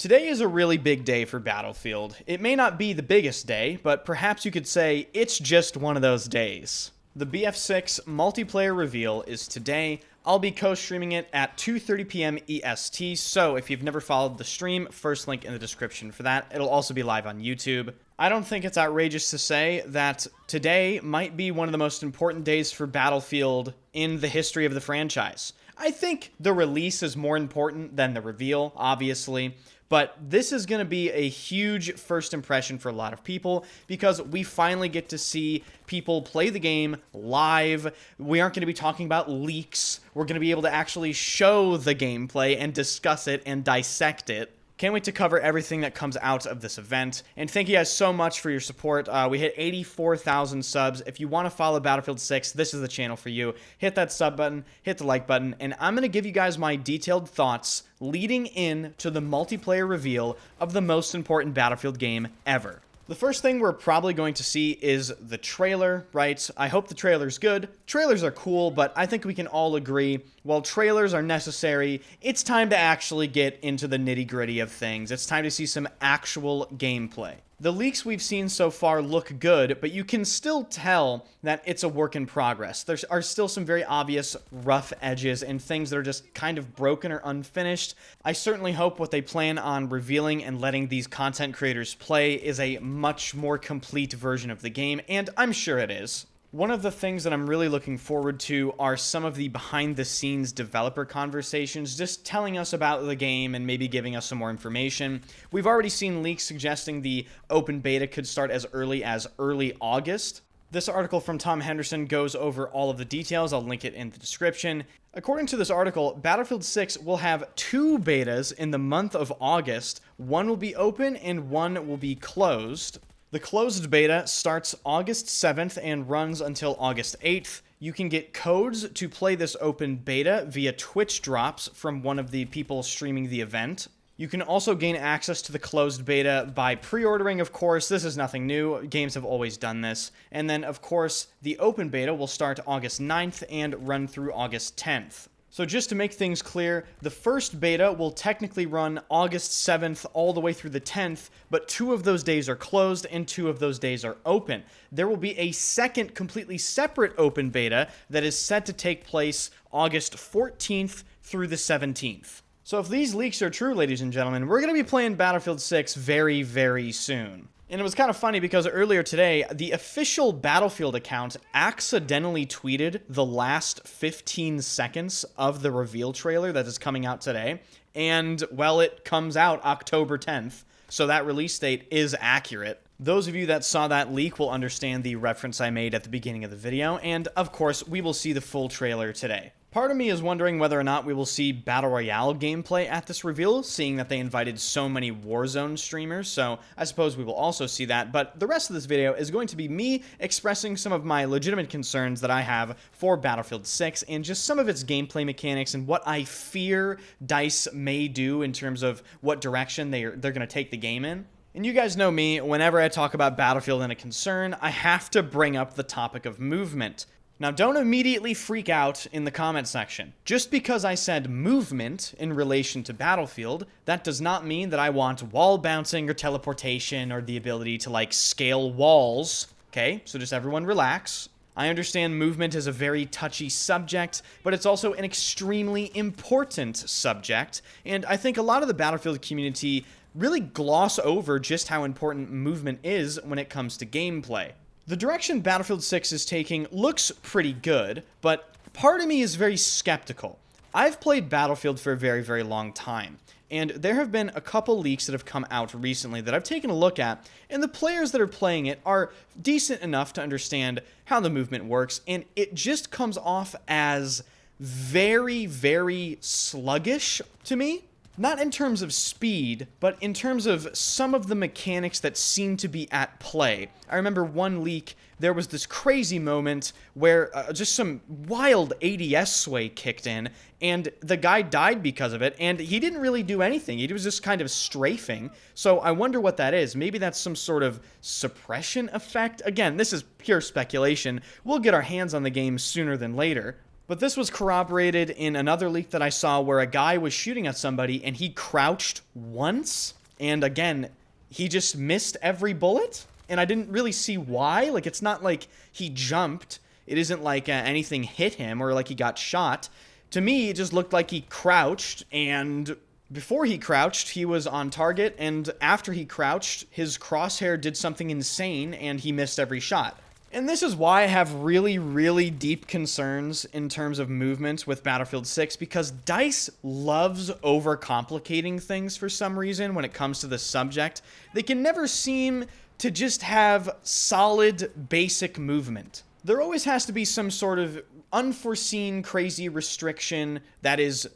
Today is a really big day for Battlefield. It may not be the biggest day, but perhaps you could say it's just one of those days. The BF6 multiplayer reveal is today. I'll be co-streaming it at 2:30 p.m. EST, so if you've never followed the stream, first link in the description for that. It'll also be live on YouTube. I don't think it's outrageous to say that today might be one of the most important days for Battlefield in the history of the franchise. I think the release is more important than the reveal, obviously. But this is going to be a huge first impression for a lot of people because we finally get to see people play the game live. We aren't going to be talking about leaks. We're going to be able to actually show the gameplay and discuss it and dissect it. Can't wait to cover everything that comes out of this event. And thank you guys so much for your support. We hit 84,000 subs. If you want to follow Battlefield 6, this is the channel for you. Hit that sub button, hit the like button, and I'm going to give you guys my detailed thoughts leading in to the multiplayer reveal of the most important Battlefield game ever. The first thing we're probably going to see is the trailer, right? I hope the trailer's good. Trailers are cool, but I think we can all agree, while trailers are necessary, it's time to actually get into the nitty-gritty of things. It's time to see some actual gameplay. The leaks we've seen so far look good, but you can still tell that it's a work in progress. There are still some very obvious rough edges and things that are just kind of broken or unfinished. I certainly hope what they plan on revealing and letting these content creators play is a much more complete version of the game, and I'm sure it is. One of the things that I'm really looking forward to are some of the behind-the-scenes developer conversations, just telling us about the game and maybe giving us some more information. We've already seen leaks suggesting the open beta could start as early August. This article from Tom Henderson goes over all of the details. I'll link it in the description. According to this article, Battlefield 6 will have 2 betas in the month of August. One will be open and one will be closed. The closed beta starts August 7th and runs until August 8th. You can get codes to play this open beta via Twitch drops from one of the people streaming the event. You can also gain access to the closed beta by pre-ordering, of course. This is nothing new. Games have always done this. And then, of course, the open beta will start August 9th and run through August 10th. So just to make things clear, the first beta will technically run August 7th all the way through the 10th, but 2 of those days are closed and 2 of those days are open. There will be a second completely separate open beta that is set to take place August 14th through the 17th. So if these leaks are true, ladies and gentlemen, we're going to be playing Battlefield 6 very, very soon. And it was kind of funny because earlier today, the official Battlefield account accidentally tweeted the last 15 seconds of the reveal trailer that is coming out today. And, well, it comes out October 10th, so that release date is accurate. Those of you that saw that leak will understand the reference I made at the beginning of the video, and, of course, we will see the full trailer today. Part of me is wondering whether or not we will see Battle Royale gameplay at this reveal, seeing that they invited so many Warzone streamers, so I suppose we will also see that, but the rest of this video is going to be me expressing some of my legitimate concerns that I have for Battlefield 6 and just some of its gameplay mechanics and what I fear DICE may do in terms of what direction they're going to take the game in. And you guys know me, whenever I talk about Battlefield and a concern, I have to bring up the topic of movement. Now, don't immediately freak out in the comment section. Just because I said movement in relation to Battlefield, that does not mean that I want wall bouncing or teleportation or the ability to, like, scale walls. Okay, so just everyone relax. I understand movement is a very touchy subject, but it's also an extremely important subject, and I think a lot of the Battlefield community really gloss over just how important movement is when it comes to gameplay. The direction Battlefield 6 is taking looks pretty good, but part of me is very skeptical. I've played Battlefield for a very, very long time, and there have been a couple leaks that have come out recently that I've taken a look at, and the players that are playing it are decent enough to understand how the movement works, and it just comes off as very, very sluggish to me. Not in terms of speed, but in terms of some of the mechanics that seem to be at play. I remember one leak, there was this crazy moment where just some wild ADS sway kicked in, and the guy died because of it, and he didn't really do anything. He was just kind of strafing, so I wonder what that is. Maybe that's some sort of suppression effect? Again, this is pure speculation. We'll get our hands on the game sooner than later. But this was corroborated in another leak that I saw where a guy was shooting at somebody and he crouched once. And again, he just missed every bullet. And I didn't really see why. Like, it's not like he jumped. It isn't like anything hit him or like he got shot. To me, it just looked like he crouched, and before he crouched, he was on target, and after he crouched, his crosshair did something insane, and he missed every shot. And this is why I have really, really deep concerns in terms of movement with Battlefield 6, because DICE loves overcomplicating things for some reason when it comes to the subject. They can never seem to just have solid, basic movement. There always has to be some sort of unforeseen crazy restriction that is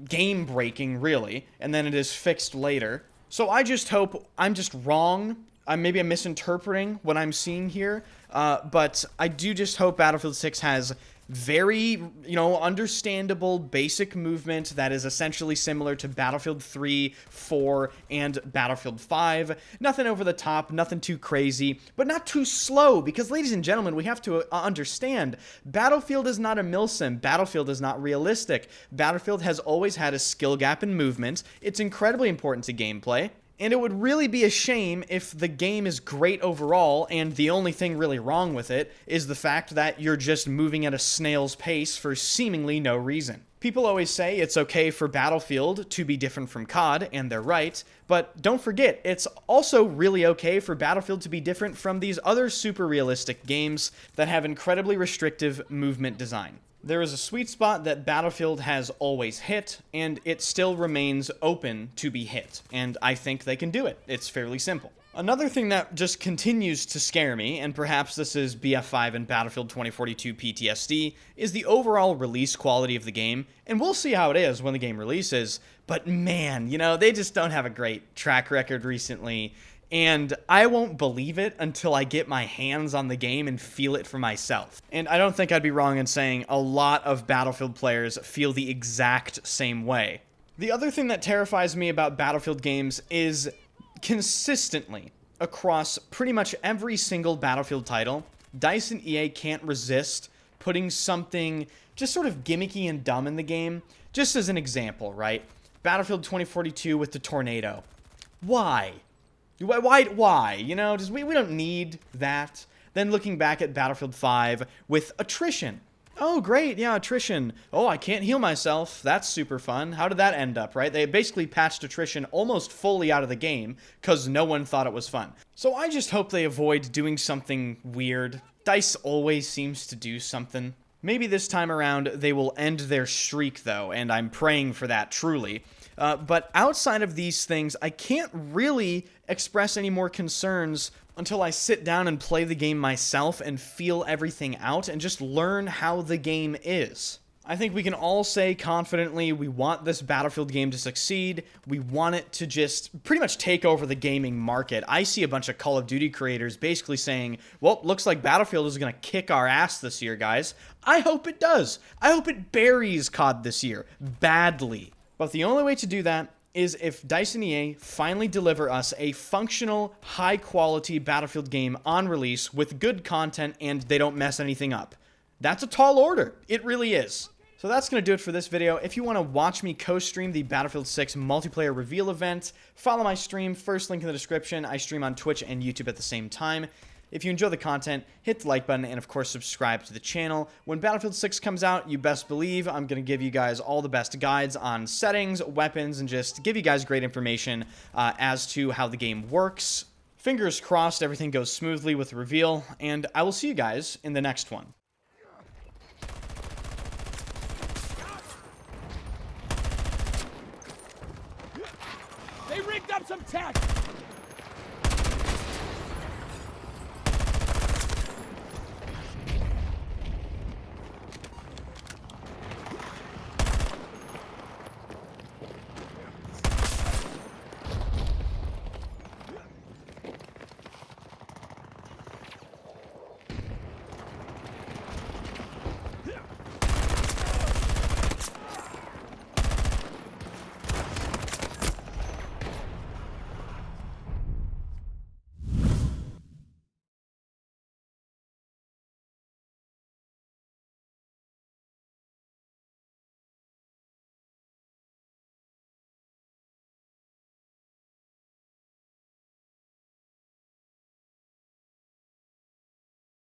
game breaking, really, and then it is fixed later. So I just hope I'm just wrong. Maybe I'm misinterpreting what I'm seeing here, but I do just hope Battlefield 6 has very, understandable basic movement that is essentially similar to Battlefield 3, 4, and Battlefield 5. Nothing over the top, nothing too crazy, but not too slow, because ladies and gentlemen, we have to understand, Battlefield is not a milsim. Battlefield is not realistic. Battlefield has always had a skill gap in movement. It's incredibly important to gameplay. And it would really be a shame if the game is great overall and the only thing really wrong with it is the fact that you're just moving at a snail's pace for seemingly no reason. People always say it's okay for Battlefield to be different from COD, and they're right, but don't forget, it's also really okay for Battlefield to be different from these other super realistic games that have incredibly restrictive movement design. There is a sweet spot that Battlefield has always hit, and it still remains open to be hit, and I think they can do it. It's fairly simple. Another thing that just continues to scare me, and perhaps this is BF5 and Battlefield 2042 PTSD, is the overall release quality of the game, and we'll see how it is when the game releases, but man, they just don't have a great track record recently. And I won't believe it until I get my hands on the game and feel it for myself. And I don't think I'd be wrong in saying a lot of Battlefield players feel the exact same way. The other thing that terrifies me about Battlefield games is consistently, across pretty much every single Battlefield title, DICE and EA can't resist putting something just sort of gimmicky and dumb in the game. Just as an example, right? Battlefield 2042 with the tornado. Why? Why? We don't need that. Then looking back at Battlefield 5 with attrition. Oh, great, yeah, attrition. Oh, I can't heal myself. That's super fun. How did that end up, right? They basically patched attrition almost fully out of the game because no one thought it was fun. So I just hope they avoid doing something weird. DICE always seems to do something. Maybe this time around they will end their streak, though, and I'm praying for that, truly. But outside of these things, I can't really express any more concerns until I sit down and play the game myself and feel everything out and just learn how the game is. I think we can all say confidently we want this Battlefield game to succeed. We want it to just pretty much take over the gaming market. I see a bunch of Call of Duty creators basically saying, well, looks like Battlefield is going to kick our ass this year, guys. I hope it does. I hope it buries COD this year, badly. But the only way to do that is if DICE and EA finally deliver us a functional, high-quality Battlefield game on release with good content and they don't mess anything up. That's a tall order. It really is. So that's going to do it for this video. If you want to watch me co-stream the Battlefield 6 multiplayer reveal event, follow my stream, first link in the description. I stream on Twitch and YouTube at the same time. If you enjoy the content, hit the like button and, of course, subscribe to the channel. When Battlefield 6 comes out, you best believe I'm going to give you guys all the best guides on settings, weapons, and just give you guys great information as to how the game works. Fingers crossed everything goes smoothly with the reveal, and I will see you guys in the next one. They rigged up some tech!